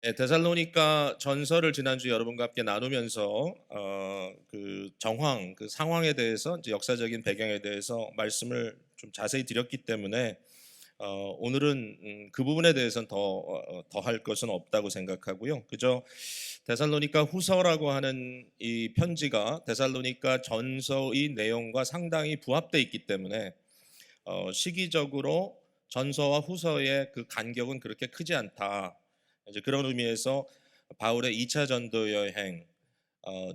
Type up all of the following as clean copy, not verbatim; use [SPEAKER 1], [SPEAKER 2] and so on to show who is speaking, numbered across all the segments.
[SPEAKER 1] 네, 데살로니가 전서를 지난주 여러분과 함께 나누면서 그 정황, 그 상황에 대해서 이제 역사적인 배경에 대해서 말씀을 좀 자세히 드렸기 때문에 오늘은 그 부분에 대해서는 더 할 것은 없다고 생각하고요. 그저 데살로니가 후서라고 하는 이 편지가 데살로니가 전서의 내용과 상당히 부합돼 있기 때문에 시기적으로 전서와 후서의 그 간격은 그렇게 크지 않다. 이제 그런 의미에서 바울의 2차 전도 여행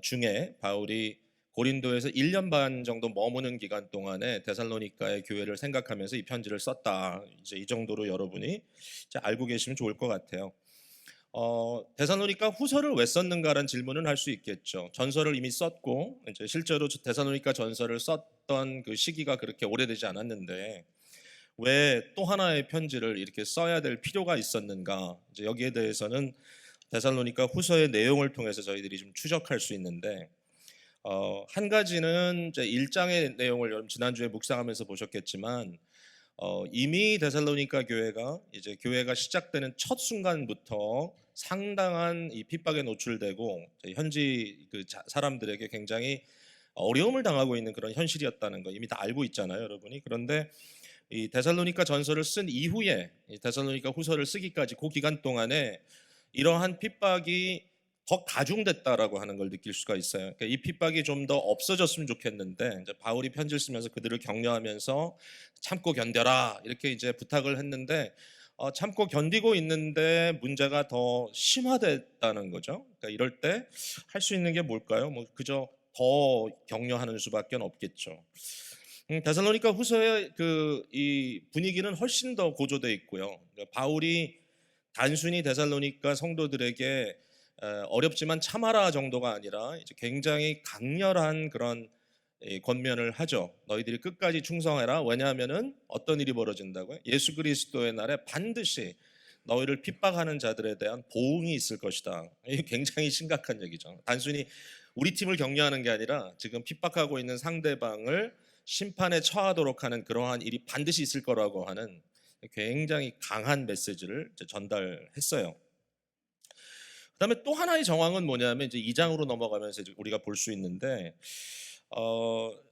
[SPEAKER 1] 중에 바울이 고린도에서 1년 반 정도 머무는 기간 동안에 데살로니가의 교회를 생각하면서 이 편지를 썼다. 이제 이 정도로 여러분이 이제 알고 계시면 좋을 것 같아요. 데살로니가 후서를 왜 썼는가라는 질문은 할 수 있겠죠. 전서를 이미 썼고 이제 실제로 데살로니가 전서를 썼던 그 시기가 그렇게 오래되지 않았는데 왜 또 하나의 편지를 이렇게 써야 될 필요가 있었는가? 이제 여기에 대해서는 데살로니가 후서의 내용을 통해서 저희들이 좀 추적할 수 있는데 한 가지는 이제 1장의 내용을 여러분 지난주에 묵상하면서 보셨겠지만 이미 데살로니가 교회가 이제 교회가 시작되는 첫 순간부터 상당한 이 핍박에 노출되고 현지 그 사람들에게 굉장히 어려움을 당하고 있는 그런 현실이었다는 거 이미 다 알고 있잖아요, 여러분이. 그런데 이 데살로니가 전서를 쓴 이후에 이 데살로니가 후서를 쓰기까지 그 기간 동안에 이러한 핍박이 더 가중됐다라고 하는 걸 느낄 수가 있어요. 그러니까 이 핍박이 좀 더 없어졌으면 좋겠는데 이제 바울이 편지를 쓰면서 그들을 격려하면서 참고 견뎌라 이렇게 이제 부탁을 했는데 참고 견디고 있는데 문제가 더 심화됐다는 거죠. 그러니까 이럴 때 할 수 있는 게 뭘까요? 뭐 그저 더 격려하는 수밖에 없겠죠. 데살로니가 후서의 그 이 분위기는 훨씬 더 고조돼 있고요. 그러니까 바울이 단순히 데살로니가 성도들에게 어렵지만 참아라 정도가 아니라 이제 굉장히 강렬한 그런 권면을 하죠. 너희들이 끝까지 충성해라. 왜냐하면은 어떤 일이 벌어진다고요? 예수 그리스도의 날에 반드시 너희를 핍박하는 자들에 대한 보응이 있을 것이다. 이게 굉장히 심각한 얘기죠. 단순히 우리 팀을 격려하는 게 아니라 지금 핍박하고 있는 상대방을 심판에 처하도록 하는 그러한 일이 반드시 있을 거라고 하는 굉장히 강한 메시지를 전달했어요. 그다음에 또 하나의 정황은 뭐냐면 이제 2장으로 넘어가면서 이제 우리가 볼 수 있는데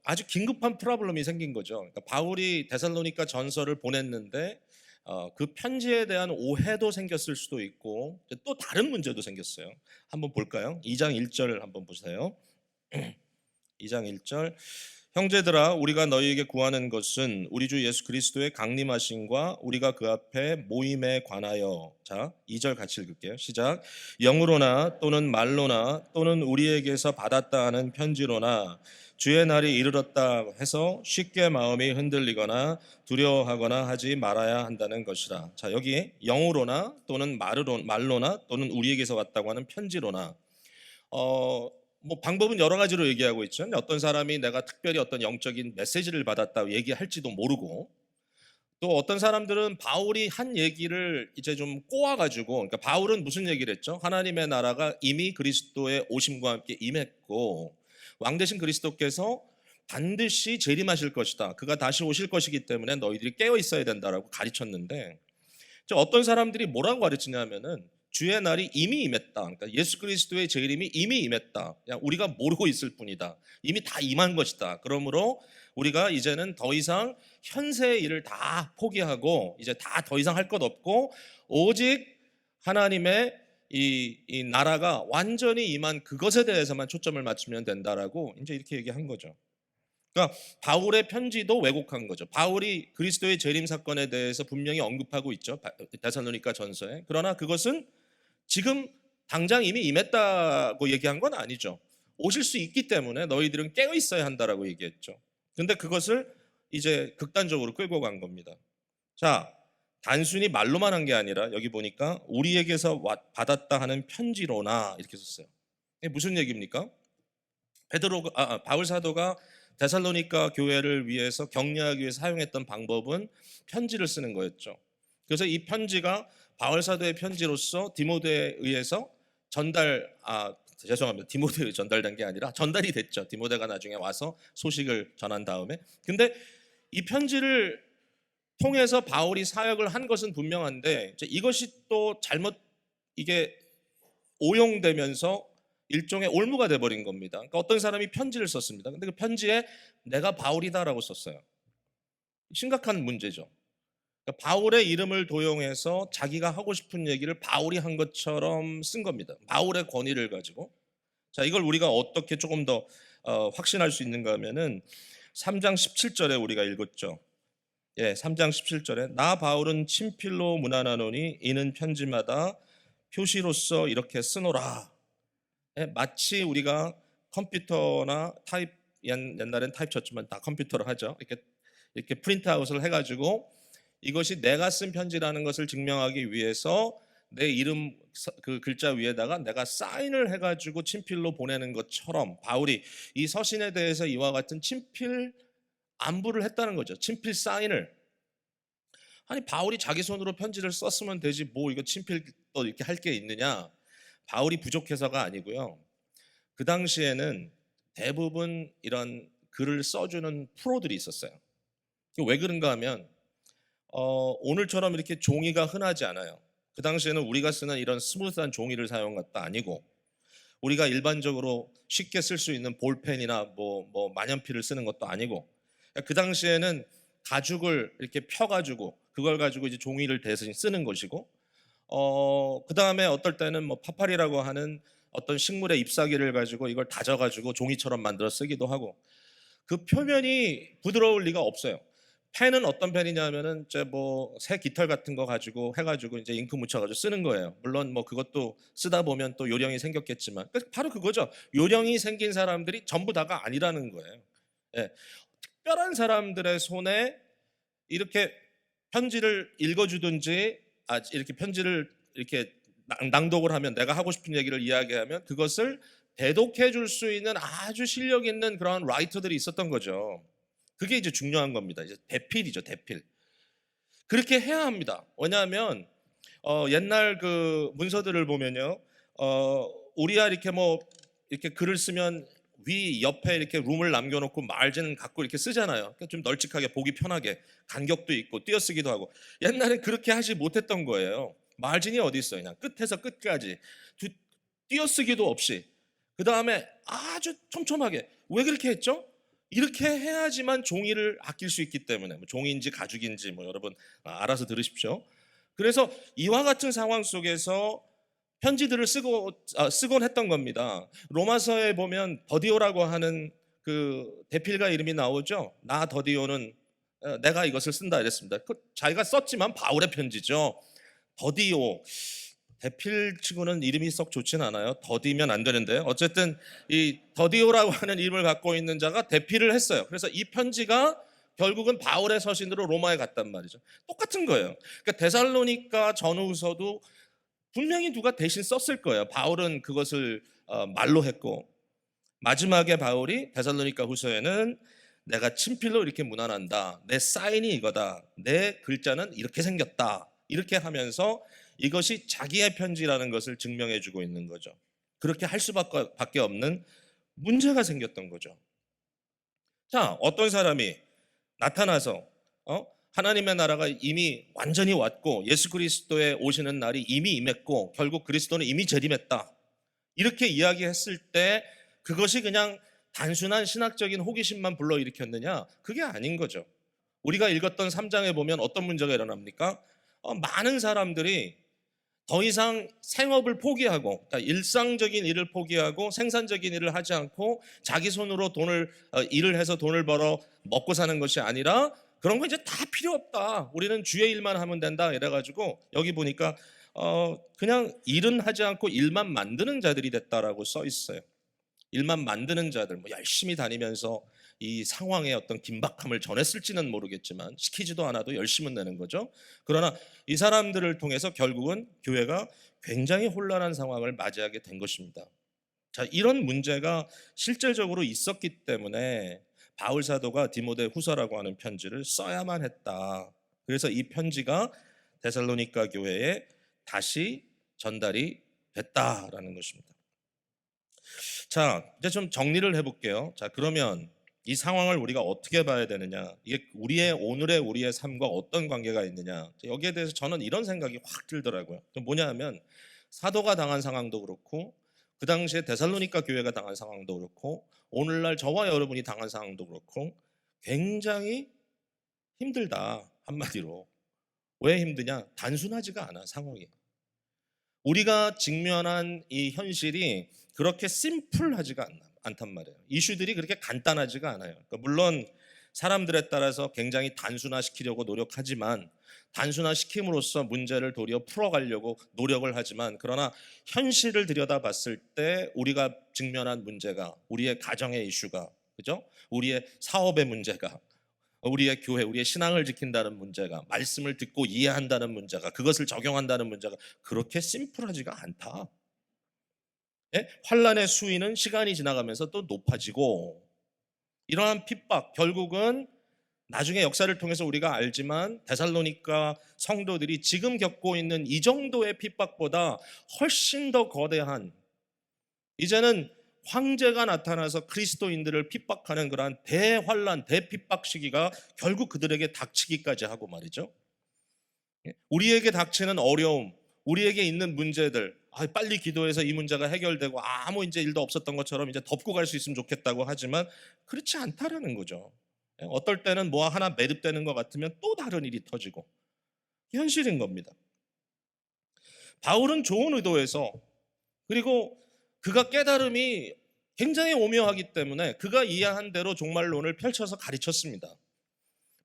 [SPEAKER 1] 아주 긴급한 프로블럼이 생긴 거죠. 그러니까 바울이 데살로니가 전서를 보냈는데 그 편지에 대한 오해도 생겼을 수도 있고 또 다른 문제도 생겼어요. 한번 볼까요? 2장 1절 한번 보세요. 2장 1절 형제들아 우리가 너희에게 구하는 것은 우리 주 예수 그리스도의 강림하심과 우리가 그 앞에 모임에 관하여. 자, 2절 같이 읽을게요. 시작. 영으로나 또는 말로나 또는 우리에게서 받았다 하는 편지로나 주의 날이 이르렀다 해서 쉽게 마음이 흔들리거나 두려워하거나 하지 말아야 한다는 것이라. 자, 여기 영으로나 또는 말로나 또는 우리에게서 왔다고 하는 편지로나 어, 뭐 방법은 여러 가지로 얘기하고 있죠. 어떤 사람이 내가 특별히 어떤 영적인 메시지를 받았다 얘기할지도 모르고 또 어떤 사람들은 바울이 한 얘기를 이제 좀 꼬아가지고 그러니까 바울은 무슨 얘기를 했죠? 하나님의 나라가 이미 그리스도의 오심과 함께 임했고 왕 대신 그리스도께서 반드시 재림하실 것이다. 그가 다시 오실 것이기 때문에 너희들이 깨어 있어야 된다라고 가르쳤는데 어떤 사람들이 뭐라고 가르치냐면은 주의 날이 이미 임했다. 그러니까 예수 그리스도의 재림이 이미 임했다. 그냥 우리가 모르고 있을 뿐이다. 이미 다 임한 것이다. 그러므로 우리가 이제는 더 이상 현세의 일을 다 포기하고 이제 다 더 이상 할 것 없고 오직 하나님의 이 나라가 완전히 임한 그것에 대해서만 초점을 맞추면 된다라고 이제 이렇게 얘기한 거죠. 그러니까 바울의 편지도 왜곡한 거죠. 바울이 그리스도의 재림 사건에 대해서 분명히 언급하고 있죠. 데살로니가 전서에. 그러나 그것은 지금 당장 이미 임했다고 얘기한 건 아니죠. 오실 수 있기 때문에 너희들은 깨어 있어야 한다라고 얘기했죠. 근데 그것을 이제 극단적으로 끌고 간 겁니다. 자, 단순히 말로만 한 게 아니라 여기 보니까 우리에게서 받았다 하는 편지로나 이렇게 썼어요. 이게 무슨 얘기입니까? 바울 사도가 데살로니가 교회를 위해서 격려하기 위해 사용했던 방법은 편지를 쓰는 거였죠. 그래서 이 편지가 바울 사도의 편지로서 디모데에 의해서 죄송합니다. 디모데에 전달된 게 아니라 전달이 됐죠. 디모데가 나중에 와서 소식을 전한 다음에. 근데 이 편지를 통해서 바울이 사역을 한 것은 분명한데 이것이 또 잘못 이게 오용되면서 일종의 올무가 돼버린 겁니다. 그러니까 어떤 사람이 편지를 썼습니다. 근데 그 편지에 내가 바울이다라고 썼어요. 심각한 문제죠. 그러니까 바울의 이름을 도용해서 자기가 하고 싶은 얘기를 바울이 한 것처럼 쓴 겁니다. 바울의 권위를 가지고. 자, 이걸 우리가 어떻게 조금 더 확신할 수 있는가 하면은 3장 17절에 우리가 읽었죠. 예, 3장 17절에 나 바울은 친필로 문안하노니 이는 편지마다 표시로서 이렇게 쓰노라. 예, 마치 우리가 컴퓨터나 타입 옛날엔 타입 쳤지만 다 컴퓨터로 하죠. 이렇게 프린트아웃을 해가지고 이것이 내가 쓴 편지라는 것을 증명하기 위해서 내 이름 그 글자 위에다가 내가 사인을 해가지고 친필로 보내는 것처럼 바울이 이 서신에 대해서 이와 같은 친필 안부를 했다는 거죠. 친필 사인을. 아니 바울이 자기 손으로 편지를 썼으면 되지 뭐 이거 친필 또 이렇게 할 게 있느냐. 바울이 부족해서가 아니고요. 그 당시에는 대부분 이런 글을 써주는 프로들이 있었어요. 왜 그런가 하면 오늘처럼 이렇게 종이가 흔하지 않아요. 그 당시에는 우리가 쓰는 이런 스무스한 종이를 사용한 것도 아니고 우리가 일반적으로 쉽게 쓸 수 있는 볼펜이나 뭐 만연필을 쓰는 것도 아니고 그 당시에는 가죽을 이렇게 펴가지고 그걸 가지고 이제 종이를 대신 쓰는 것이고 그 다음에 어떨 때는 뭐 파팔이라고 하는 어떤 식물의 잎사귀를 가지고 이걸 다져가지고 종이처럼 만들어 쓰기도 하고 그 표면이 부드러울 리가 없어요. 펜은 어떤 펜이냐면은 이제 뭐 새 깃털 같은 거 가지고 해가지고 이제 잉크 묻혀가지고 쓰는 거예요. 물론 뭐 그것도 쓰다 보면 또 요령이 생겼겠지만 바로 그거죠. 요령이 생긴 사람들이 전부 다가 아니라는 거예요. 예. 특별한 사람들의 손에 이렇게 편지를 읽어주든지 이렇게 편지를 이렇게 낭독을 하면 내가 하고 싶은 얘기를 이야기하면 그것을 대독해 줄 수 있는 아주 실력 있는 그런 라이터들이 있었던 거죠. 그게 이제 중요한 겁니다. 이제 대필이죠, 대필. 그렇게 해야 합니다. 왜냐하면 옛날 그 문서들을 보면요, 우리야 이렇게 뭐 이렇게 글을 쓰면 위 옆에 이렇게 룸을 남겨놓고 말진 갖고 이렇게 쓰잖아요. 그러니까 좀 널찍하게 보기 편하게 간격도 있고 띄어쓰기도 하고. 옛날에 그렇게 하지 못했던 거예요. 말진이 어디 있어요? 그냥 끝에서 끝까지 띄어쓰기도 없이. 그 다음에 아주 촘촘하게. 왜 그렇게 했죠? 이렇게 해야지만 종이를 아낄 수 있기 때문에 뭐 종이인지 가죽인지 뭐 여러분 알아서 들으십시오. 그래서 이와 같은 상황 속에서 편지들을 쓰곤 했던 겁니다. 로마서에 보면 더디오라고 하는 그 대필가 이름이 나오죠. 나 더디오는 내가 이것을 쓴다 이랬습니다. 자기가 썼지만 바울의 편지죠. 더디오 대필 치고는 이름이 썩 좋진 않아요. 더디면 안 되는데 어쨌든 이 더디오라고 하는 이름을 갖고 있는 자가 대필을 했어요. 그래서 이 편지가 결국은 바울의 서신으로 로마에 갔단 말이죠. 똑같은 거예요. 그러니까 데살로니가 전후서도 분명히 누가 대신 썼을 거예요. 바울은 그것을 말로 했고 마지막에 바울이 데살로니가 후서에는 내가 친필로 이렇게 문안한다. 내 사인이 이거다. 내 글자는 이렇게 생겼다. 이렇게 하면서 이것이 자기의 편지라는 것을 증명해 주고 있는 거죠. 그렇게 할 수밖에 없는 문제가 생겼던 거죠. 자, 어떤 사람이 나타나서 하나님의 나라가 이미 완전히 왔고 예수 그리스도의 오시는 날이 이미 임했고 결국 그리스도는 이미 재림했다. 이렇게 이야기했을 때 그것이 그냥 단순한 신학적인 호기심만 불러일으켰느냐? 그게 아닌 거죠. 우리가 읽었던 3장에 보면 어떤 문제가 일어납니까? 많은 사람들이 더 이상 생업을 포기하고 그러니까 일상적인 일을 포기하고 생산적인 일을 하지 않고 자기 손으로 일을 해서 돈을 벌어 먹고 사는 것이 아니라 그런 거 이제 다 필요 없다. 우리는 주의 일만 하면 된다. 이래가지고 여기 보니까 그냥 일은 하지 않고 일만 만드는 자들이 됐다라고 써 있어요. 일만 만드는 자들, 뭐 열심히 다니면서 이 상황의 어떤 긴박함을 전했을지는 모르겠지만 시키지도 않아도 열심은 내는 거죠. 그러나 이 사람들을 통해서 결국은 교회가 굉장히 혼란한 상황을 맞이하게 된 것입니다. 자, 이런 문제가 실질적으로 있었기 때문에 바울 사도가 디모데 후서라고 하는 편지를 써야만 했다. 그래서 이 편지가 데살로니가 교회에 다시 전달이 됐다라는 것입니다. 자, 이제 좀 정리를 해볼게요. 자, 그러면 이 상황을 우리가 어떻게 봐야 되느냐? 이게 우리의 삶과 어떤 관계가 있느냐? 여기에 대해서 저는 이런 생각이 확 들더라고요. 뭐냐 하면 사도가 당한 상황도 그렇고 그 당시에 데살로니가 교회가 당한 상황도 그렇고 오늘날 저와 여러분이 당한 상황도 그렇고 굉장히 힘들다. 한마디로. 왜 힘드냐? 단순하지가 않아, 상황이. 우리가 직면한 이 현실이 그렇게 심플하지가 않단 말이에요. 이슈들이 그렇게 간단하지가 않아요. 그러니까 물론 사람들에 따라서 굉장히 단순화시키려고 노력하지만 단순화시킴으로써 문제를 도리어 풀어가려고 노력을 하지만 그러나 현실을 들여다봤을 때 우리가 직면한 문제가 우리의 가정의 이슈가 그죠? 우리의 사업의 문제가 우리의 교회, 우리의 신앙을 지킨다는 문제가 말씀을 듣고 이해한다는 문제가 그것을 적용한다는 문제가 그렇게 심플하지가 않다. 예? 환란의 수위는 시간이 지나가면서 또 높아지고 이러한 핍박 결국은 나중에 역사를 통해서 우리가 알지만 데살로니가 성도들이 지금 겪고 있는 이 정도의 핍박보다 훨씬 더 거대한 이제는 황제가 나타나서 그리스도인들을 핍박하는 그러한 대환란, 대핍박 시기가 결국 그들에게 닥치기까지 하고 말이죠. 우리에게 닥치는 어려움, 우리에게 있는 문제들, 빨리 기도해서 이 문제가 해결되고 아무 이제 일도 없었던 것처럼 이제 덮고 갈 수 있으면 좋겠다고 하지만 그렇지 않다라는 거죠. 어떨 때는 뭐 하나 매듭되는 것 같으면 또 다른 일이 터지고 현실인 겁니다. 바울은 좋은 의도에서 그리고 그가 깨달음이 굉장히 오묘하기 때문에 그가 이해한 대로 종말론을 펼쳐서 가르쳤습니다.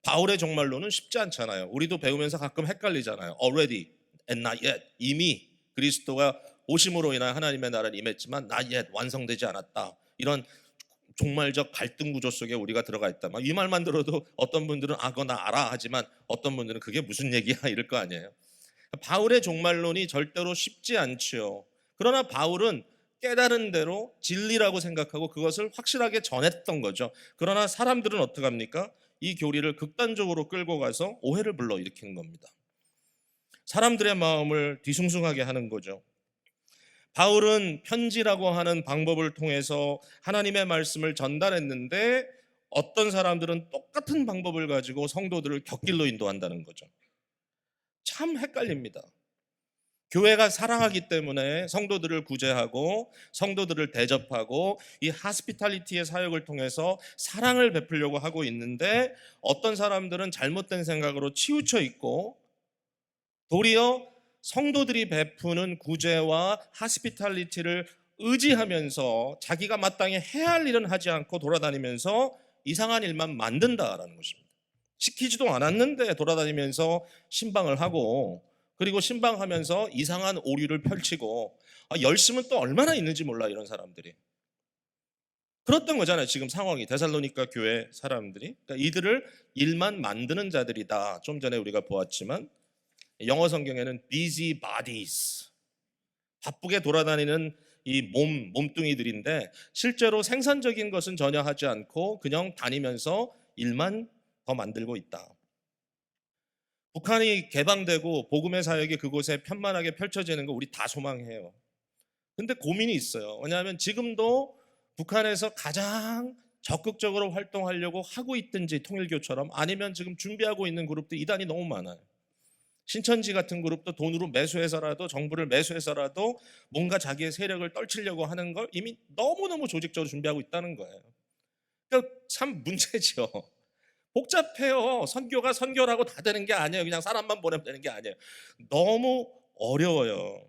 [SPEAKER 1] 바울의 종말론은 쉽지 않잖아요. 우리도 배우면서 가끔 헷갈리잖아요. Already and not yet. 이미 그리스도가 오심으로 인한 하나님의 나라를 임했지만 not yet 완성되지 않았다. 이런 종말적 갈등 구조 속에 우리가 들어가 있다. 이 말만 들어도 어떤 분들은 그거 나 알아 하지만 어떤 분들은 그게 무슨 얘기야 이럴 거 아니에요. 바울의 종말론이 절대로 쉽지 않지요. 그러나 바울은 깨달은 대로 진리라고 생각하고 그것을 확실하게 전했던 거죠. 그러나 사람들은 어떻게 합니까? 이 교리를 극단적으로 끌고 가서 오해를 불러일으키는 겁니다. 사람들의 마음을 뒤숭숭하게 하는 거죠. 바울은 편지라고 하는 방법을 통해서 하나님의 말씀을 전달했는데 어떤 사람들은 똑같은 방법을 가지고 성도들을 곁길로 인도한다는 거죠. 참 헷갈립니다. 교회가 사랑하기 때문에 성도들을 구제하고 성도들을 대접하고 이 하스피탈리티의 사역을 통해서 사랑을 베풀려고 하고 있는데 어떤 사람들은 잘못된 생각으로 치우쳐 있고 도리어 성도들이 베푸는 구제와 하스피탈리티를 의지하면서 자기가 마땅히 해야 할 일은 하지 않고 돌아다니면서 이상한 일만 만든다라는 것입니다. 시키지도 않았는데 돌아다니면서 신방을 하고 그리고 신방하면서 이상한 오류를 펼치고 열심은 또 얼마나 있는지 몰라 이런 사람들이. 그랬던 거잖아요. 지금 상황이 데살로니가 교회 사람들이. 그러니까 이들을 일만 만드는 자들이다. 좀 전에 우리가 보았지만 영어 성경에는 busy bodies. 바쁘게 돌아다니는 이 몸뚱이들인데 실제로 생산적인 것은 전혀 하지 않고 그냥 다니면서 일만 더 만들고 있다. 북한이 개방되고 복음의 사역이 그곳에 편만하게 펼쳐지는 거 우리 다 소망해요. 근데 고민이 있어요. 왜냐하면 지금도 북한에서 가장 적극적으로 활동하려고 하고 있든지 통일교처럼 아니면 지금 준비하고 있는 그룹들 이단이 너무 많아요. 신천지 같은 그룹도 돈으로 매수해서라도 정부를 매수해서라도 뭔가 자기의 세력을 떨치려고 하는 걸 이미 너무너무 조직적으로 준비하고 있다는 거예요. 그러니까 참 문제죠. 복잡해요. 선교가 선교라고 다 되는 게 아니에요. 그냥 사람만 보내면 되는 게 아니에요. 너무 어려워요.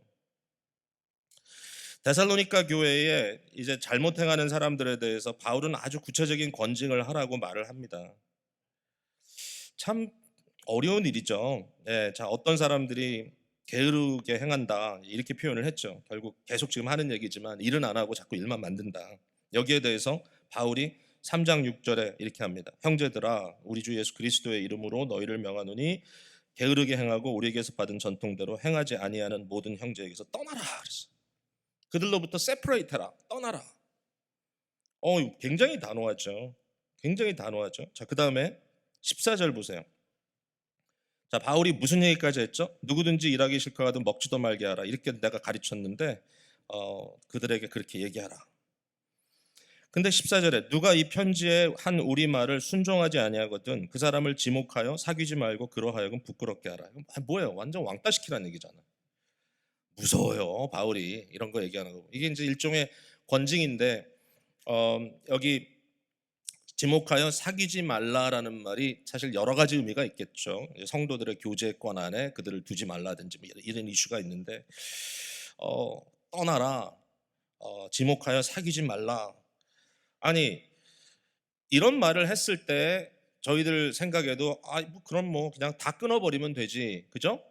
[SPEAKER 1] 데살로니가 교회에 이제 잘못 행하는 사람들에 대해서 바울은 아주 구체적인 권징을 하라고 말을 합니다. 참 어려운 일이죠. 네, 자 어떤 사람들이 게으르게 행한다 이렇게 표현을 했죠. 결국 계속 지금 하는 얘기지만 일은 안 하고 자꾸 일만 만든다. 여기에 대해서 바울이 3장 6절에 이렇게 합니다. 형제들아 우리 주 예수 그리스도의 이름으로 너희를 명하노니 게으르게 행하고 우리에게서 받은 전통대로 행하지 아니하는 모든 형제에게서 떠나라 그랬어. 그들로부터 세퍼레이트라 떠나라. 굉장히 단호하죠. 굉장히 단호하죠. 자, 그다음에 14절 보세요. 자, 바울이 무슨 얘기까지 했죠? 누구든지 일하기 싫거든 먹지도 말게 하라. 이렇게 내가 가르쳤는데 그들에게 그렇게 얘기하라. 근데 14절에 누가 이 편지에 한 우리 말을 순종하지 아니하거든 그 사람을 지목하여 사귀지 말고 그러하여금 부끄럽게 하라. 뭐예요? 완전 왕따 시키라는 얘기잖아. 무서워요. 바울이 이런 거 얘기하는 거. 이게 이제 일종의 권징인데 여기 지목하여 사귀지 말라라는 말이 사실 여러 가지 의미가 있겠죠. 성도들의 교제권 안에 그들을 두지 말라든지 뭐 이런 이슈가 있는데 떠나라, 지목하여 사귀지 말라. 아니 이런 말을 했을 때 저희들 생각에도 뭐 그럼 뭐 그냥 다 끊어버리면 되지, 그죠?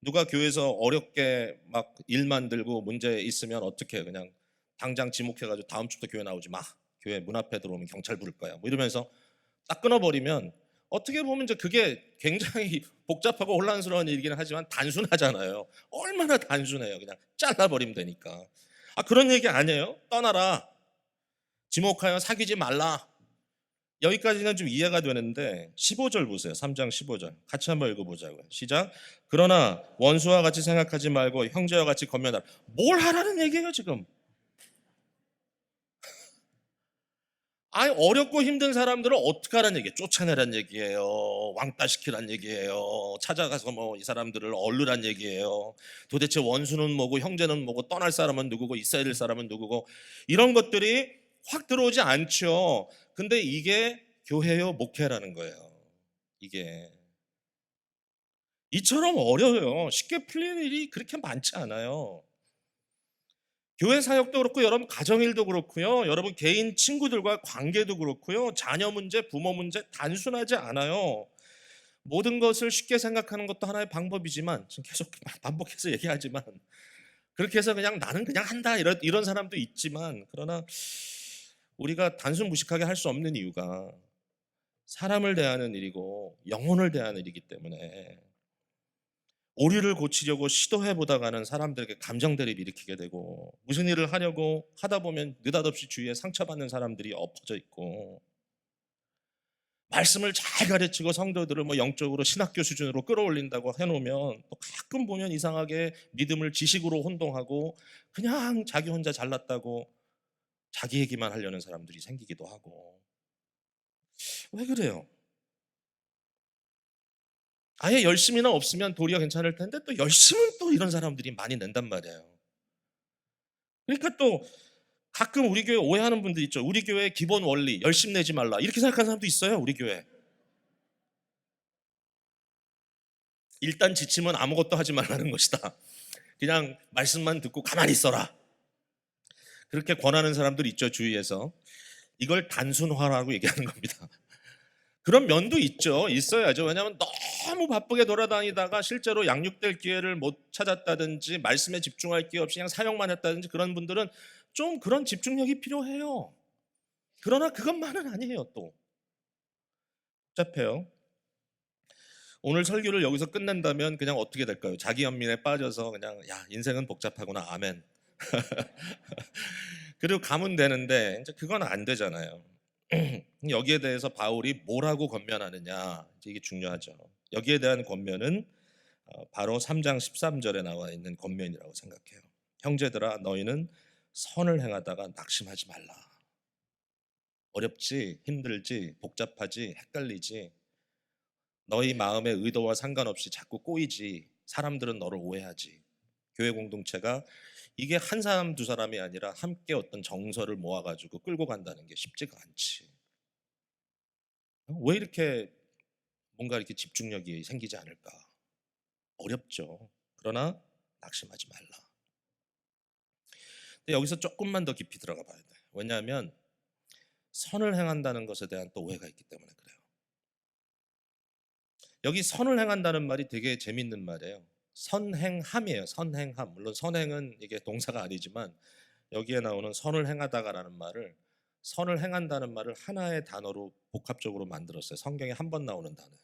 [SPEAKER 1] 누가 교회에서 어렵게 막 일 만들고 문제 있으면 어떻게 해? 그냥 당장 지목해가지고 다음 주부터 교회 나오지 마. 교회 문 앞에 들어오면 경찰 부를 거야. 뭐 이러면서 딱 끊어버리면 어떻게 보면 이제 그게 굉장히 복잡하고 혼란스러운 일이긴 하지만 단순하잖아요. 얼마나 단순해요. 그냥 잘라버리면 되니까. 그런 얘기 아니에요. 떠나라. 지목하여 사귀지 말라. 여기까지는 좀 이해가 되는데 15절 보세요. 3장 15절. 같이 한번 읽어보자고요. 시작. 그러나 원수와 같이 생각하지 말고 형제와 같이 건면하라. 뭘 하라는 얘기예요 지금? 어렵고 힘든 사람들을 어떻게 하라는 얘기예요? 쫓아내란 얘기예요. 왕따시키란 얘기예요. 찾아가서 뭐 이 사람들을 얼르란 얘기예요. 도대체 원수는 뭐고 형제는 뭐고 떠날 사람은 누구고 있어야 될 사람은 누구고 이런 것들이 확 들어오지 않죠. 근데 이게 교회요 목회라는 거예요. 이게 이처럼 어려워요. 쉽게 풀리는 일이 그렇게 많지 않아요. 교회 사역도 그렇고 여러분 가정일도 그렇고요. 여러분 개인 친구들과 관계도 그렇고요. 자녀 문제, 부모 문제 단순하지 않아요. 모든 것을 쉽게 생각하는 것도 하나의 방법이지만 지금 계속 반복해서 얘기하지만 그렇게 해서 그냥 나는 그냥 한다 이런 사람도 있지만 그러나 우리가 단순 무식하게 할 수 없는 이유가 사람을 대하는 일이고 영혼을 대하는 일이기 때문에 오류를 고치려고 시도해 보다가는 사람들에게 감정 대립 일으키게 되고 무슨 일을 하려고 하다 보면 느닷없이 주위에 상처받는 사람들이 엎어져 있고 말씀을 잘 가르치고 성도들을 뭐 영적으로 신학교 수준으로 끌어올린다고 해놓으면 또 가끔 보면 이상하게 믿음을 지식으로 혼동하고 그냥 자기 혼자 잘났다고 자기 얘기만 하려는 사람들이 생기기도 하고 왜 그래요? 아예 열심히나 없으면 도리어 괜찮을 텐데 또 열심은 또 이런 사람들이 많이 낸단 말이에요. 그러니까 또 가끔 우리 교회 오해하는 분들 있죠. 우리 교회 기본 원리 열심 내지 말라 이렇게 생각하는 사람도 있어요. 우리 교회. 일단 지치면 아무것도 하지 말라는 것이다. 그냥 말씀만 듣고 가만히 있어라. 그렇게 권하는 사람들 있죠. 주위에서. 이걸 단순화라고 얘기하는 겁니다. 그런 면도 있죠. 있어야죠. 왜냐하면 너무 바쁘게 돌아다니다가 실제로 양육될 기회를 못 찾았다든지 말씀에 집중할 기회 없이 그냥 사역만 했다든지 그런 분들은 좀 그런 집중력이 필요해요. 그러나 그것만은 아니에요. 또 복잡해요. 오늘 설교를 여기서 끝낸다면 그냥 어떻게 될까요? 자기 연민에 빠져서 그냥 야 인생은 복잡하구나 아멘. 그리고 가면 되는데 이제 그건 안 되잖아요. 여기에 대해서 바울이 뭐라고 권면하느냐 이게 중요하죠. 여기에 대한 권면은 바로 3장 13절에 나와 있는 권면이라고 생각해요. 형제들아 너희는 선을 행하다가 낙심하지 말라. 어렵지, 힘들지, 복잡하지, 헷갈리지. 너희 마음의 의도와 상관없이 자꾸 꼬이지. 사람들은 너를 오해하지. 교회 공동체가 이게 한 사람 두 사람이 아니라 함께 어떤 정서를 모아가지고 끌고 간다는 게 쉽지가 않지. 왜 이렇게 뭔가 이렇게 집중력이 생기지 않을까? 어렵죠. 그러나 낙심하지 말라. 근데 여기서 조금만 더 깊이 들어가 봐야 돼. 왜냐하면 선을 행한다는 것에 대한 또 오해가 있기 때문에 그래요. 여기 선을 행한다는 말이 되게 재밌는 말이에요. 선행함이에요. 선행함. 물론 선행은 이게 동사가 아니지만 여기에 나오는 선을 행하다가라는 말을 선을 행한다는 말을 하나의 단어로 복합적으로 만들었어요. 성경에 한 번 나오는 단어예요.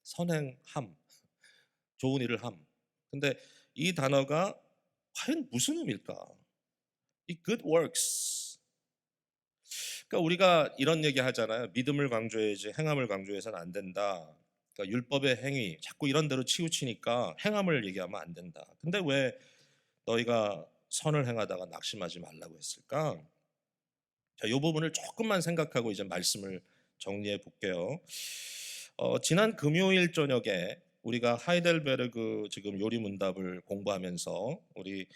[SPEAKER 1] 선행함. 좋은 일을 함. 근데 이 단어가 과연 무슨 의미일까? 이 good works. 그러니까 우리가 이런 얘기 하잖아요. 믿음을 강조해야지 행함을 강조해서는 안 된다. 그러니까 율법의 행위 자꾸 이런 대로 치우치니까 행함을 얘기하면 안 된다. 근데 왜 너희가 선을 행하다가 낙심하지 말라고 했을까? 자, 이 부분을 조금만 생각하고 이제 말씀을 정리해 볼게요. 지난 금요일 저녁에 우리가 하이델베르그 지금 요리 문답을 공부하면서 우리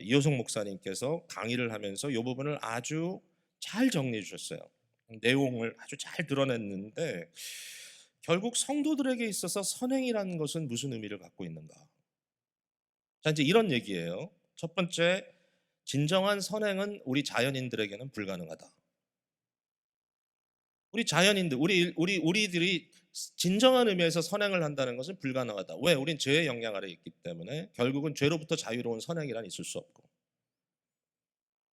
[SPEAKER 1] 이호성 목사님께서 강의를 하면서 이 부분을 아주 잘 정리해 주셨어요. 내용을 아주 잘 드러냈는데 결국 성도들에게 있어서 선행이라는 것은 무슨 의미를 갖고 있는가? 자, 이제 이런 얘기예요. 첫 번째, 진정한 선행은 우리 자연인들에게는 불가능하다. 우리 자연인들, 우리들이 진정한 의미에서 선행을 한다는 것은 불가능하다. 왜? 우린 죄의 영향 아래 있기 때문에 결국은 죄로부터 자유로운 선행이란 있을 수 없고,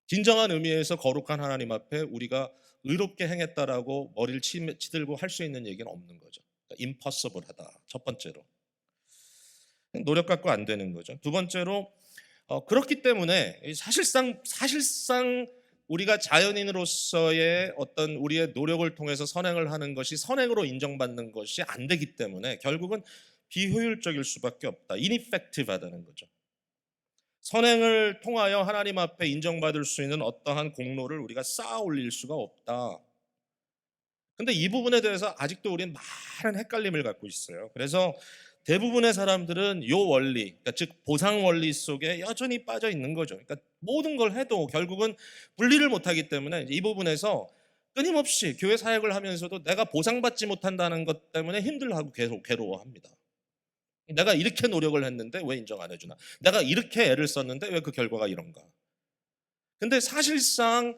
[SPEAKER 1] 진정한 의미에서 거룩한 하나님 앞에 우리가 의롭게 행했다라고 머리를 치들고 할 수 있는 얘기는 없는 거죠. impossible하다. 첫 번째로 노력 갖고 안 되는 거죠. 두 번째로 그렇기 때문에 사실상 우리가 자연인으로서의 어떤 우리의 노력을 통해서 선행을 하는 것이 선행으로 인정받는 것이 안 되기 때문에 결국은 비효율적일 수밖에 없다. ineffective하다는 거죠. 선행을 통하여 하나님 앞에 인정받을 수 있는 어떠한 공로를 우리가 쌓아 올릴 수가 없다. 근데 이 부분에 대해서 아직도 우리는 많은 헷갈림을 갖고 있어요. 그래서 대부분의 사람들은 요 원리, 그러니까 즉 보상 원리 속에 여전히 빠져 있는 거죠. 그러니까 모든 걸 해도 결국은 분리를 못하기 때문에 이 부분에서 끊임없이 교회 사역을 하면서도 내가 보상받지 못한다는 것 때문에 힘들어하고 계속 괴로워합니다. 내가 이렇게 노력을 했는데 왜 인정 안 해주나? 내가 이렇게 애를 썼는데 왜 그 결과가 이런가? 근데 사실상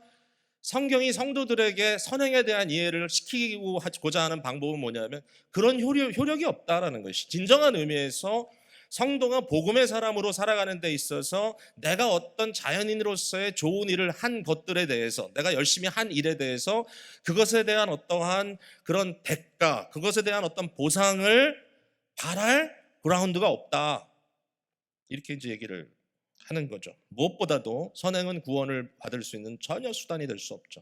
[SPEAKER 1] 성경이 성도들에게 선행에 대한 이해를 시키고자 하는 방법은 뭐냐면 그런 효력이 없다라는 것이 진정한 의미에서 성도가 복음의 사람으로 살아가는 데 있어서 내가 어떤 자연인으로서의 좋은 일을 한 것들에 대해서 내가 열심히 한 일에 대해서 그것에 대한 어떠한 그런 대가, 그것에 대한 어떤 보상을 바랄 그라운드가 없다. 이렇게 이제 얘기를 하는 거죠. 무엇보다도 선행은 구원을 받을 수 있는 전혀 수단이 될 수 없죠.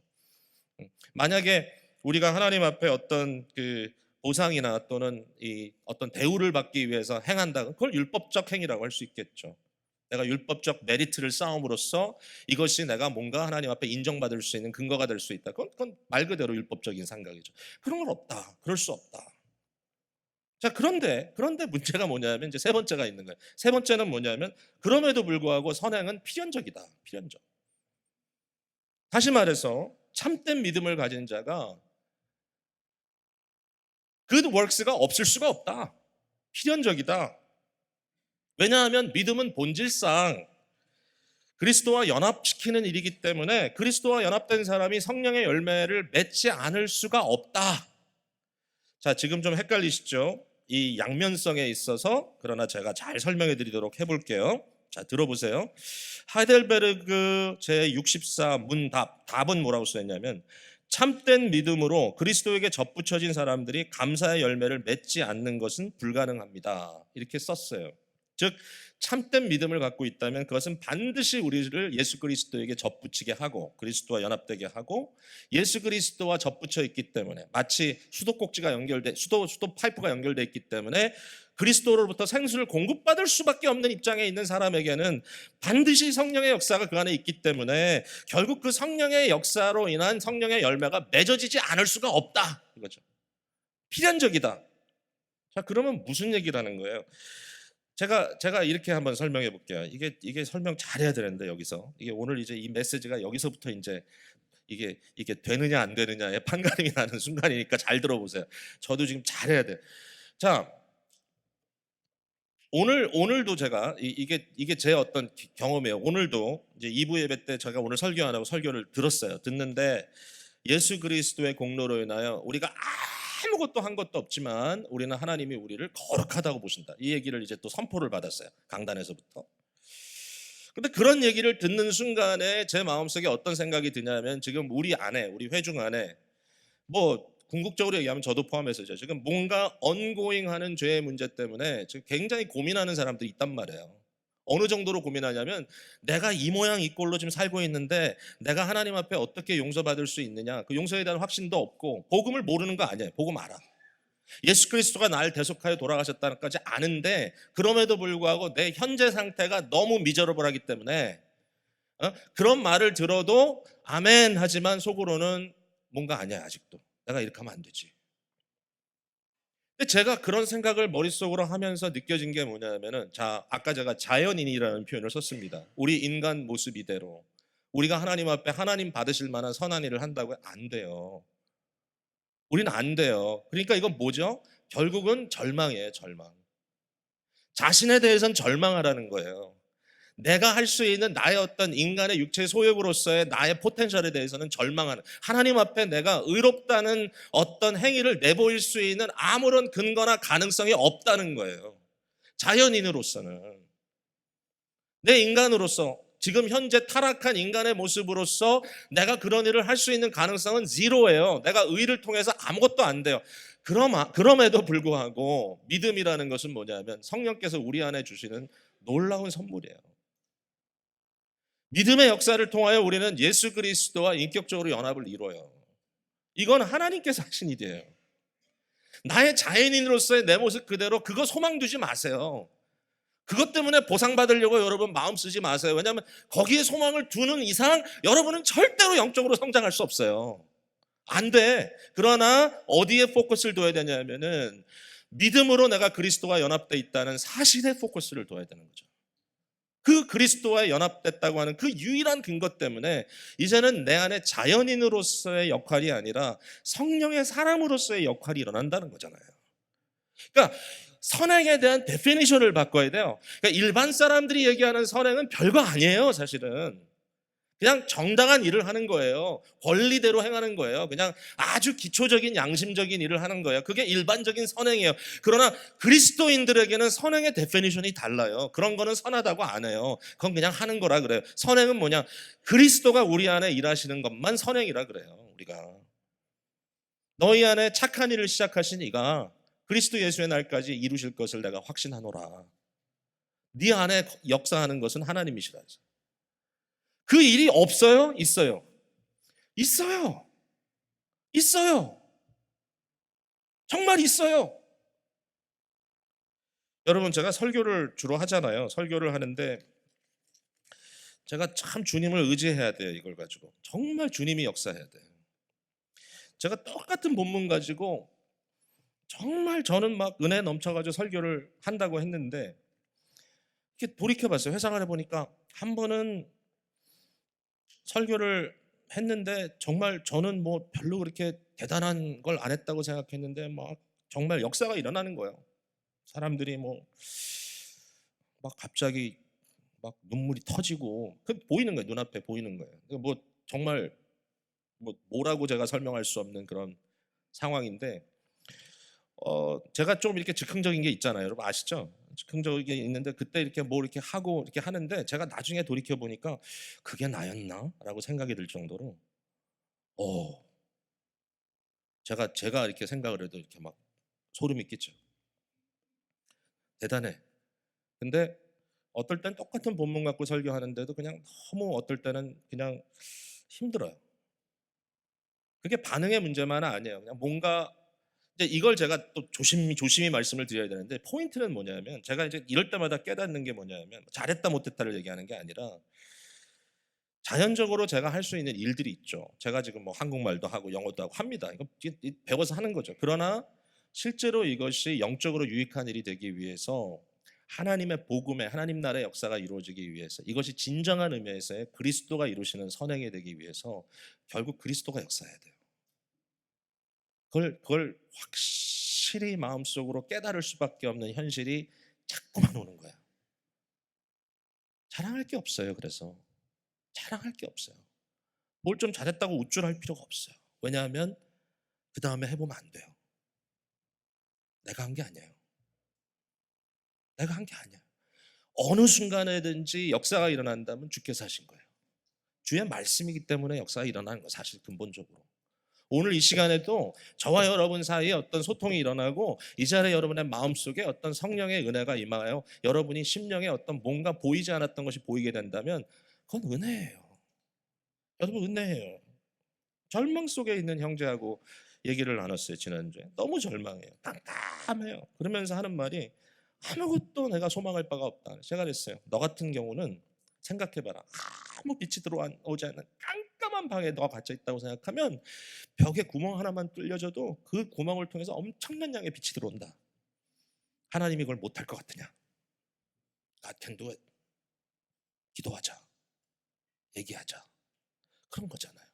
[SPEAKER 1] 만약에 우리가 하나님 앞에 어떤 그 보상이나 또는 이 어떤 대우를 받기 위해서 행한다, 그걸 율법적 행위라고 할 수 있겠죠. 내가 율법적 메리트를 쌓음으로써 이것이 내가 뭔가 하나님 앞에 인정받을 수 있는 근거가 될 수 있다. 그건 말 그대로 율법적인 생각이죠. 그런 건 없다. 그럴 수 없다. 자, 그런데 문제가 뭐냐면 이제 세 번째가 있는 거예요. 세 번째는 뭐냐면 그럼에도 불구하고 선행은 필연적이다. 필연적. 다시 말해서 참된 믿음을 가진 자가 good works가 없을 수가 없다. 필연적이다. 왜냐하면 믿음은 본질상 그리스도와 연합시키는 일이기 때문에 그리스도와 연합된 사람이 성령의 열매를 맺지 않을 수가 없다. 자, 지금 좀 헷갈리시죠? 이 양면성에 있어서 그러나 제가 잘 설명해 드리도록 해볼게요. 자, 들어보세요. 하이델베르그 제64 문답, 답은 뭐라고 써있냐면 참된 믿음으로 그리스도에게 접붙여진 사람들이 감사의 열매를 맺지 않는 것은 불가능합니다. 이렇게 썼어요. 즉 참된 믿음을 갖고 있다면 그것은 반드시 우리를 예수 그리스도에게 접붙이게 하고 그리스도와 연합되게 하고 예수 그리스도와 접붙여 있기 때문에 마치 수도꼭지가 연결돼 수도 파이프가 연결돼 있기 때문에 그리스도로부터 생수를 공급받을 수밖에 없는 입장에 있는 사람에게는 반드시 성령의 역사가 그 안에 있기 때문에 결국 그 성령의 역사로 인한 성령의 열매가 맺어지지 않을 수가 없다 이거죠. 필연적이다. 자, 그러면 무슨 얘기라는 거예요? 제가 이렇게 한번 설명해 볼게요. 이게 설명 잘해야 되는데 여기서 이게 오늘 이제 이 메시지가 여기서부터 이제 이게 되느냐 안 되느냐의 판가름이 나는 순간이니까 잘 들어보세요. 저도 지금 잘해야 돼. 자, 오늘도 제가 이게 제 어떤 경험이에요. 오늘도 이제 2부 예배 때 제가 오늘 설교 안 하고 설교를 들었어요. 듣는데 예수 그리스도의 공로로 인하여 우리가 아무것도 한 것도 없지만 우리는 하나님이 우리를 거룩하다고 보신다. 이 얘기를 이제 또 선포를 받았어요. 강단에서부터. 근데 그런 얘기를 듣는 순간에 제 마음속에 어떤 생각이 드냐면 지금 우리 회중 안에 뭐 궁극적으로 얘기하면 저도 포함해서죠. 지금 뭔가 언고잉하는 죄의 문제 때문에 지금 굉장히 고민하는 사람들이 있단 말이에요. 어느 정도로 고민하냐면 내가 이 모양 이 꼴로 지금 살고 있는데 내가 하나님 앞에 어떻게 용서받을 수 있느냐, 그 용서에 대한 확신도 없고 복음을 모르는 거 아니에요. 복음 알아. 예수 그리스도가 나를 대속하여 돌아가셨다는 까지 아는데 그럼에도 불구하고 내 현재 상태가 너무 미저러블하기 때문에 그런 말을 들어도 아멘 하지만 속으로는 뭔가 아니야. 아직도 내가 이렇게 하면 안 되지. 근데 제가 그런 생각을 머릿속으로 하면서 느껴진 게 뭐냐면은, 자, 아까 제가 자연인이라는 표현을 썼습니다. 우리 인간 모습 이대로 우리가 하나님 앞에 하나님 받으실 만한 선한 일을 한다고요? 안 돼요. 우리는 안 돼요. 그러니까 이건 뭐죠? 결국은 절망이에요, 절망. 자신에 대해서는 절망하라는 거예요. 내가 할 수 있는 나의 어떤 인간의 육체 소욕으로서의 나의 포텐셜에 대해서는 절망하는, 하나님 앞에 내가 의롭다는 어떤 행위를 내보일 수 있는 아무런 근거나 가능성이 없다는 거예요. 자연인으로서는, 내 인간으로서, 지금 현재 타락한 인간의 모습으로서 내가 그런 일을 할 수 있는 가능성은 제로예요. 내가 의를 통해서 아무것도 안 돼요. 그럼에도 불구하고 믿음이라는 것은 뭐냐면 성령께서 우리 안에 주시는 놀라운 선물이에요. 믿음의 역사를 통하여 우리는 예수 그리스도와 인격적으로 연합을 이뤄요. 이건 하나님께서 하신 일이에요. 나의 자연인으로서의 내 모습 그대로 그거 소망 두지 마세요. 그것 때문에 보상받으려고 여러분 마음 쓰지 마세요. 왜냐하면 거기에 소망을 두는 이상 여러분은 절대로 영적으로 성장할 수 없어요. 안 돼. 그러나 어디에 포커스를 둬야 되냐면은 믿음으로 내가 그리스도와 연합돼 있다는 사실에 포커스를 둬야 되는 거죠. 그 그리스도와 연합됐다고 하는 그 유일한 근거 때문에 이제는 내 안에 자연인으로서의 역할이 아니라 성령의 사람으로서의 역할이 일어난다는 거잖아요. 그러니까 선행에 대한 데피니션을 바꿔야 돼요. 그러니까 일반 사람들이 얘기하는 선행은 별거 아니에요, 사실은. 그냥 정당한 일을 하는 거예요. 권리대로 행하는 거예요. 그냥 아주 기초적인 양심적인 일을 하는 거예요. 그게 일반적인 선행이에요. 그러나 그리스도인들에게는 선행의 데피니션이 달라요. 그런 거는 선하다고 안 해요. 그건 그냥 하는 거라 그래요. 선행은 뭐냐? 그리스도가 우리 안에 일하시는 것만 선행이라 그래요. 우리가 너희 안에 착한 일을 시작하신 이가 그리스도 예수의 날까지 이루실 것을 내가 확신하노라. 네 안에 역사하는 것은 하나님이시라. 그 일이 없어요? 있어요. 있어요. 있어요. 정말 있어요. 여러분, 제가 설교를 주로 하잖아요. 설교를 하는데 제가 참 주님을 의지해야 돼요. 이걸 가지고 정말 주님이 역사해야 돼요. 제가 똑같은 본문 가지고 정말 저는 막 은혜 넘쳐가지고 설교를 한다고 했는데, 이렇게 돌이켜봤어요. 회상을 해보니까 한 번은 설교를 했는데 정말 저는 뭐 별로 그렇게 대단한 걸 안 했다고 생각했는데 막 정말 역사가 일어나는 거예요. 사람들이 뭐 막 갑자기 막 눈물이 터지고 그 보이는 거예요. 눈앞에 보이는 거예요. 뭐 정말 뭐라고 제가 설명할 수 없는 그런 상황인데, 제가 좀 이렇게 즉흥적인 게 있잖아요. 여러분 아시죠? 즉흥적인 게 있는데 그때 이렇게 뭐 이렇게 하고 이렇게 하는데 제가 나중에 돌이켜 보니까 그게 나였나라고 생각이 들 정도로, 어 제가 이렇게 생각을 해도 이렇게 막 소름이 끼쳐. 대단해. 근데 어떨 땐 똑같은 본문 갖고 설교하는데도 그냥 너무 어떨 때는 그냥 힘들어요. 그게 반응의 문제만은 아니에요. 그냥 뭔가 이제 이걸 제가 또 조심히 말씀을 드려야 되는데, 포인트는 뭐냐면 제가 이제 이럴 때마다 깨닫는 게 뭐냐면 잘했다 못했다를 얘기하는 게 아니라 자연적으로 제가 할 수 있는 일들이 있죠. 제가 지금 뭐 한국말도 하고 영어도 하고 합니다. 이거 배워서 하는 거죠. 그러나 실제로 이것이 영적으로 유익한 일이 되기 위해서 하나님의 복음의 하나님 나라의 역사가 이루어지기 위해서, 이것이 진정한 의미에서의 그리스도가 이루시는 선행이 되기 위해서 결국 그리스도가 역사해야 돼요. 그걸 확실히 마음속으로 깨달을 수밖에 없는 현실이 자꾸만 오는 거야. 자랑할 게 없어요. 그래서 자랑할 게 없어요. 뭘 좀 잘했다고 우쭐할 필요가 없어요. 왜냐하면 그 다음에 해보면 안 돼요. 내가 한 게 아니에요. 내가 한 게 아니야. 어느 순간에든지 역사가 일어난다면 주께서 하신 거예요. 주의 말씀이기 때문에 역사가 일어나는 거, 사실 근본적으로. 오늘 이 시간에도 저와 여러분 사이에 어떤 소통이 일어나고 이 자리에 여러분의 마음속에 어떤 성령의 은혜가 임하여 여러분이 심령에 어떤 뭔가 보이지 않았던 것이 보이게 된다면 그건 은혜예요. 여러분, 은혜예요. 절망 속에 있는 형제하고 얘기를 나눴어요, 지난주에. 너무 절망해요. 깜깜해요. 그러면서 하는 말이 아무것도 내가 소망할 바가 없다. 제가 그랬어요. 너 같은 경우는 생각해봐라. 아무 빛이 들어오지 않는 조그만 방에 너가 갇혀 있다고 생각하면 벽에 구멍 하나만 뚫려져도 그 구멍을 통해서 엄청난 양의 빛이 들어온다. 하나님이 그걸 못할 것 같으냐? God can do it. 기도하자. 얘기하자. 그런 거잖아요.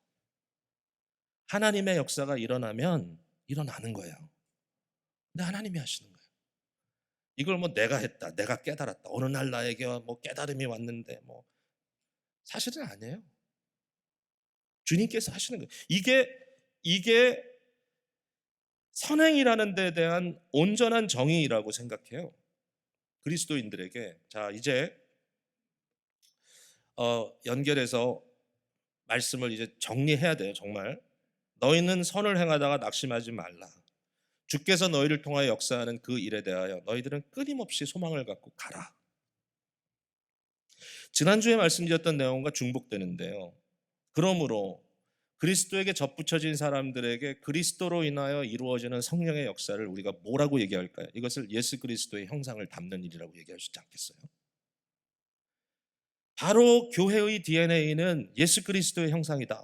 [SPEAKER 1] 하나님의 역사가 일어나면 일어나는 거예요. 근데 하나님이 하시는 거예요. 이걸 뭐 내가 했다, 내가 깨달았다, 어느 날 나에게 뭐 깨달음이 왔는데 뭐 사실은 아니에요. 주님께서 하시는 거예요. 이게 선행이라는 데 대한 온전한 정의라고 생각해요. 그리스도인들에게. 자, 이제 연결해서 말씀을 이제 정리해야 돼요. 정말 너희는 선을 행하다가 낙심하지 말라. 주께서 너희를 통하여 역사하는 그 일에 대하여 너희들은 끊임없이 소망을 갖고 가라. 지난주에 말씀드렸던 내용과 중복되는데요. 그러므로 그리스도에게 접붙여진 사람들에게 그리스도로 인하여 이루어지는 성령의 역사를 우리가 뭐라고 얘기할까요? 이것을 예수 그리스도의 형상을 담는 일이라고 얘기할 수 있지 않겠어요? 바로 교회의 DNA는 예수 그리스도의 형상이다.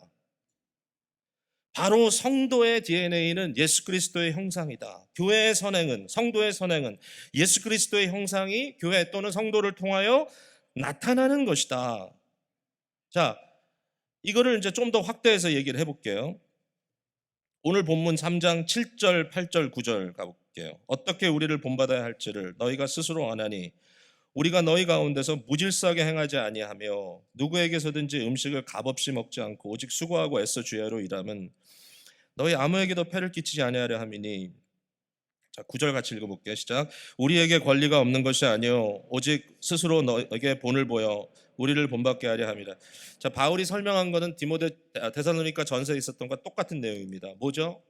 [SPEAKER 1] 바로 성도의 DNA는 예수 그리스도의 형상이다. 교회의 선행은, 성도의 선행은 예수 그리스도의 형상이 교회 또는 성도를 통하여 나타나는 것이다. 자, 이거를 이제 좀 더 확대해서 얘기를 해볼게요. 오늘 본문 3장 7절, 8절, 9절 가볼게요. 어떻게 우리를 본받아야 할지를 너희가 스스로 아나니 우리가 너희 가운데서 무질서하게 행하지 아니하며 누구에게서든지 음식을 값없이 먹지 않고 오직 수고하고 애써 주야로 일함은 너희 아무에게도 폐를 끼치지 아니하려 함이니. 자, 9절 같이 읽어볼게요. 시작. 우리에게 권리가 없는 것이 아니요 오직 스스로 너에게 본을 보여 우리를 본받게 하려 함이라. 자, 바울이 설명한 것은 데살로니가 전서에 있었던 것과 똑같은 내용입니다. 뭐죠?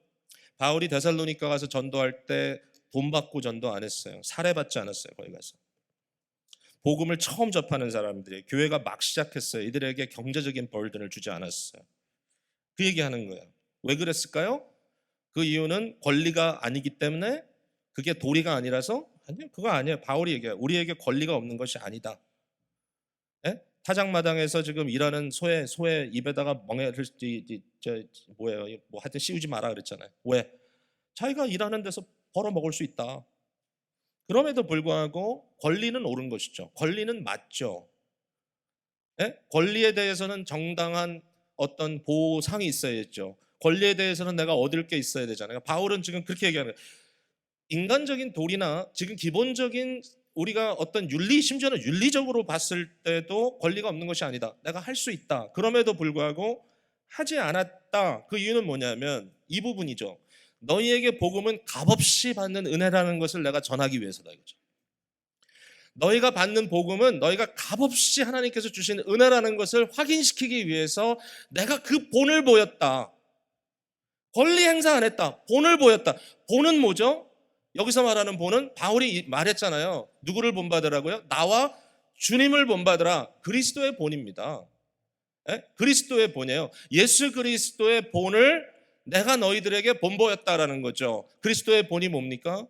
[SPEAKER 1] 바울이 데살로니가 가서 전도할 때 돈 받고 전도 안 했어요. 살해받지 않았어요. 거기 가서 복음을 처음 접하는 사람들이, 교회가 막 시작했어요. 이들에게 경제적인 벌든을 주지 않았어요. 그 얘기하는 거예요. 왜 그랬을까요? 그 이유는 권리가 아니기 때문에. 그게 도리가 아니라서? 아니요, 그거 아니에요. 바울이 얘기해요. 우리에게 권리가 없는 것이 아니다. 예? 타작마당에서 지금 일하는 소의 입에다가 멍에를 뭐예요? 뭐 하여튼 씌우지 마라 그랬잖아요. 왜? 자기가 일하는 데서 벌어 먹을 수 있다. 그럼에도 불구하고 권리는 옳은 것이죠. 권리는 맞죠. 예? 권리에 대해서는 정당한 어떤 보상이 있어야겠죠. 권리에 대해서는 내가 얻을 게 있어야 되잖아요. 바울은 지금 그렇게 얘기하는 거예요. 인간적인 도리나 지금 기본적인 우리가 어떤 윤리, 심지어는 윤리적으로 봤을 때도 권리가 없는 것이 아니다. 내가 할 수 있다. 그럼에도 불구하고 하지 않았다. 그 이유는 뭐냐면 이 부분이죠. 너희에게 복음은 값없이 받는 은혜라는 것을 내가 전하기 위해서다 이거죠. 너희가 받는 복음은 너희가 값없이 하나님께서 주신 은혜라는 것을 확인시키기 위해서 내가 그 본을 보였다. 권리 행사 안 했다. 본을 보였다. 본은 뭐죠? 여기서 말하는 본은 바울이 말했잖아요. 누구를 본받으라고요? 나와 주님을 본받으라. 그리스도의 본입니다. 예? 그리스도의 본이에요. 예수 그리스도의 본을 내가 너희들에게 본보였다라는 거죠. 그리스도의 본이 뭡니까?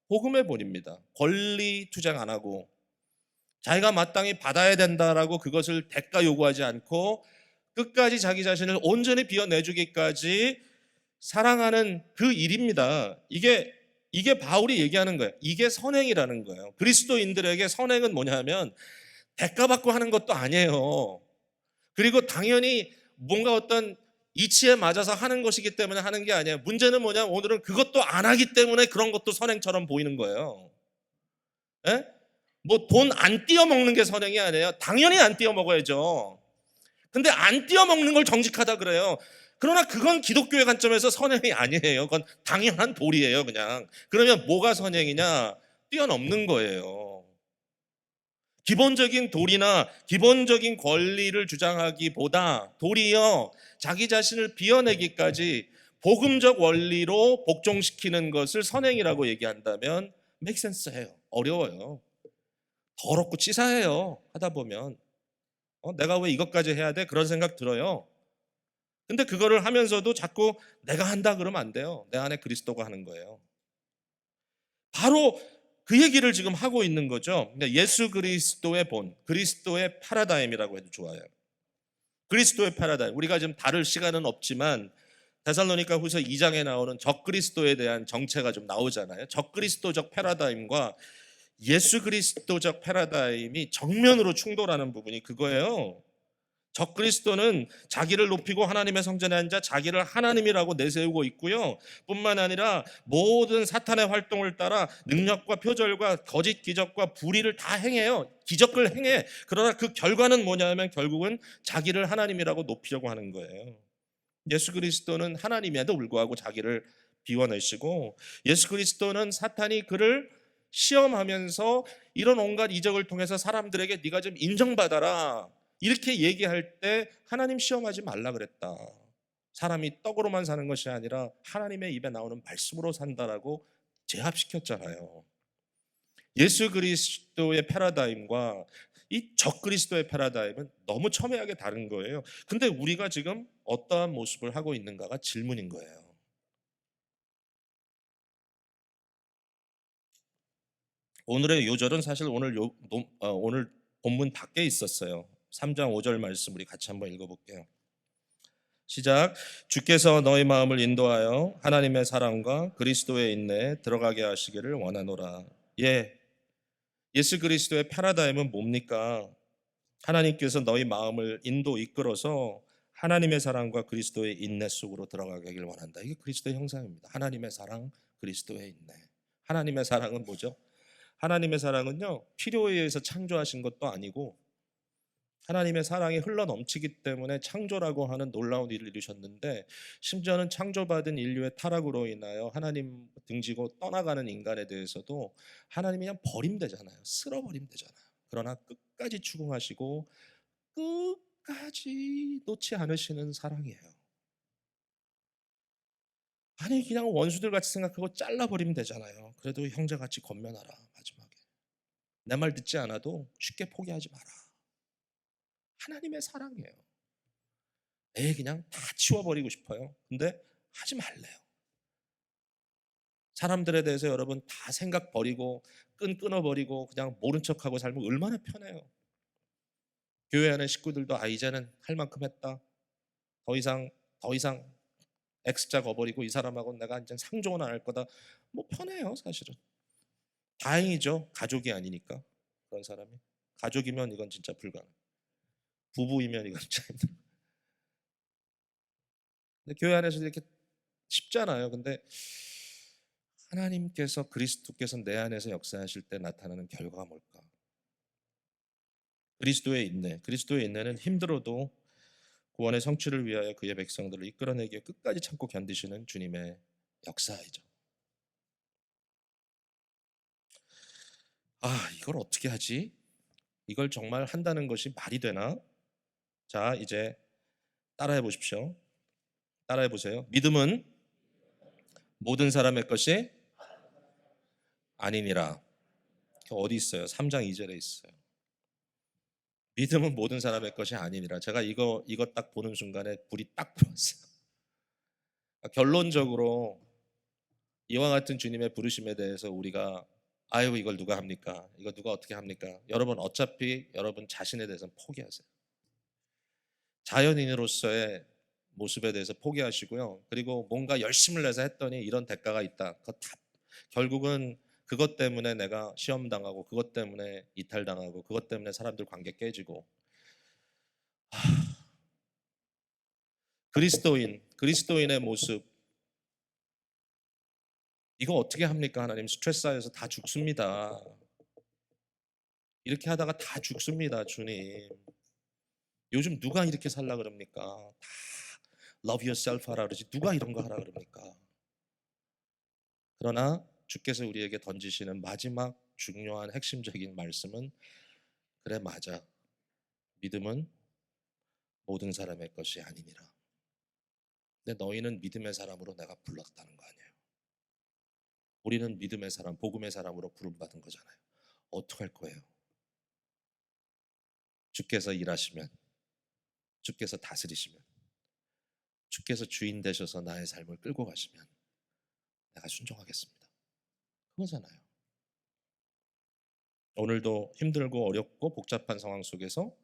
[SPEAKER 1] 복음의 본입니다. 권리 투쟁 안 하고 자기가 마땅히 받아야 된다라고 그것을 대가 요구하지 않고 끝까지 자기 자신을 온전히 비워내주기까지 사랑하는 그 일입니다. 이게 바울이 얘기하는 거예요. 이게 선행이라는 거예요. 그리스도인들에게 선행은 뭐냐면 대가받고 하는 것도 아니에요. 그리고 당연히 뭔가 어떤 이치에 맞아서 하는 것이기 때문에 하는 게 아니에요. 문제는 뭐냐면 오늘은 그것도 안 하기 때문에 그런 것도 선행처럼 보이는 거예요. 예? 뭐 돈 안 띄어 먹는 게 선행이 아니에요. 당연히 안 띄어 먹어야죠. 근데 안 띄어 먹는 걸 정직하다 그래요. 그러나 그건 기독교의 관점에서 선행이 아니에요. 그건 당연한 도리예요, 그냥. 그러면 뭐가 선행이냐? 뛰어넘는 거예요. 기본적인 도리나 기본적인 권리를 주장하기보다 도리어 자기 자신을 비워내기까지 복음적 원리로 복종시키는 것을 선행이라고 얘기한다면 make sense 해요. 어려워요. 더럽고 치사해요. 하다 보면. 내가 왜 이것까지 해야 돼? 그런 생각 들어요. 근데 그거를 하면서도 자꾸 내가 한다 그러면 안 돼요. 내 안에 그리스도가 하는 거예요. 바로 그 얘기를 지금 하고 있는 거죠. 예수 그리스도의 본, 그리스도의 파라다임이라고 해도 좋아요. 그리스도의 패러다임. 우리가 지금 다룰 시간은 없지만 데살로니가 후서 2장에 나오는 적그리스도에 대한 정체가 좀 나오잖아요. 적그리스도적 패러다임과 예수 그리스도적 패러다임이 정면으로 충돌하는 부분이 그거예요. 적그리스도는 자기를 높이고 하나님의 성전에 앉아 자기를 하나님이라고 내세우고 있고요. 뿐만 아니라 모든 사탄의 활동을 따라 능력과 표절과 거짓 기적과 불의를 다 행해요. 기적을 행해. 그러나 그 결과는 뭐냐면 결국은 자기를 하나님이라고 높이려고 하는 거예요. 예수 그리스도는 하나님에도 불구하고 자기를 비워내시고, 예수 그리스도는 사탄이 그를 시험하면서 이런 온갖 이적을 통해서 사람들에게 네가 좀 인정받아라 이렇게 얘기할 때 하나님 시험하지 말라 그랬다. 사람이 떡으로만 사는 것이 아니라 하나님의 입에 나오는 말씀으로 산다라고 제압시켰잖아요. 예수 그리스도의 패러다임과 이 적그리스도의 패러다임은 너무 첨예하게 다른 거예요. 근데 우리가 지금 어떠한 모습을 하고 있는가가 질문인 거예요. 오늘의 요절은 사실 오늘 본문 밖에 있었어요. 3장 5절 말씀 우리 같이 한번 읽어볼게요. 시작. 주께서 너희 마음을 인도하여 하나님의 사랑과 그리스도의 인내에 들어가게 하시기를 원하노라. 예, 예수 그리스도의 패러다임은 뭡니까? 하나님께서 너희 마음을 이끌어서 하나님의 사랑과 그리스도의 인내 속으로 들어가길 원한다. 이게 그리스도의 형상입니다. 하나님의 사랑, 그리스도의 인내. 하나님의 사랑은 뭐죠? 하나님의 사랑은요, 필요에 의해서 창조하신 것도 아니고 하나님의 사랑이 흘러 넘치기 때문에 창조라고 하는 놀라운 일을 이루셨는데, 심지어는 창조받은 인류의 타락으로 인하여 하나님 등지고 떠나가는 인간에 대해서도 하나님이 그냥 버림되잖아요. 쓸어버림되잖아요. 그러나 끝까지 추궁하시고 끝까지 놓지 않으시는 사랑이에요. 아니 그냥 원수들 같이 생각하고 잘라버리면 되잖아요. 그래도 형제같이 건면하라. 마지막에 내 말 듣지 않아도 쉽게 포기하지 마라. 하나님의 사랑이에요. 그냥 다 치워버리고 싶어요. 근데 하지 말래요. 사람들에 대해서 여러분 다 생각 버리고 끊어버리고 그냥 모른 척하고 살면 얼마나 편해요. 교회 안에 식구들도 이제는 할 만큼 했다. 더 이상 X자 거버리고 이 사람하고 내가 이제 상종은 안 할 거다. 뭐 편해요 사실은. 다행이죠. 가족이 아니니까 그런 사람이. 가족이면 이건 진짜 불가능. 부부이면 이건 진짜 힘들어. 근데 교회 안에서 이렇게 쉽잖아요. 근데 하나님께서 그리스도께서 내 안에서 역사하실 때 나타나는 결과가 뭘까? 그리스도의 인내. 그리스도의 인내는 힘들어도 구원의 성취를 위하여 그의 백성들을 이끌어내기에 끝까지 참고 견디시는 주님의 역사이죠. 이걸 어떻게 하지? 이걸 정말 한다는 것이 말이 되나? 자, 이제 따라해 보십시오. 따라해 보세요. 믿음은 모든 사람의 것이 아니니라. 어디 있어요? 3장 2절에 있어요. 믿음은 모든 사람의 것이 아니니라. 제가 이거 딱 보는 순간에 불이 딱 들어왔어요. 결론적으로 이와 같은 주님의 부르심에 대해서 우리가 이걸 누가 합니까? 이거 누가 어떻게 합니까? 여러분 어차피 여러분 자신에 대해서는 포기하세요. 자연인으로서의 모습에 대해서 포기하시고요. 그리고 뭔가 열심을 내서 했더니 이런 대가가 있다. 그거 다 결국은 그것 때문에 내가 시험 당하고 그것 때문에 이탈당하고 그것 때문에 사람들 관계 깨지고. 그리스도인의 모습 이거 어떻게 합니까? 하나님 스트레스 쌓여서 다 죽습니다. 이렇게 하다가 다 죽습니다, 주님. 요즘 누가 이렇게 살라 그럽니까? 다 love yourself 하라 그러지 누가 이런 거 하라 그럽니까? 그러나 주께서 우리에게 던지시는 마지막 중요한 핵심적인 말씀은 그래 맞아. 믿음은 모든 사람의 것이 아니니라. 근데 너희는 믿음의 사람으로 내가 불렀다는 거 아니에요. 우리는 믿음의 사람, 복음의 사람으로 부름받은 거잖아요. 어떡할 거예요? 주께서 일하시면, 주께서 다스리시면, 주께서 주인 되셔서 나의 삶을 끌고 가시면 내가 순종하겠습니다. 그거잖아요. 오늘도 힘들고 어렵고 복잡한 상황 속에서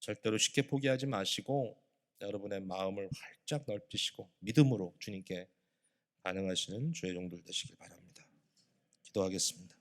[SPEAKER 1] 절대로 쉽게 포기하지 마시고 여러분의 마음을 활짝 넓히시고 믿음으로 주님께 반응하시는 주의 종들 되시길 바랍니다. 기도하겠습니다.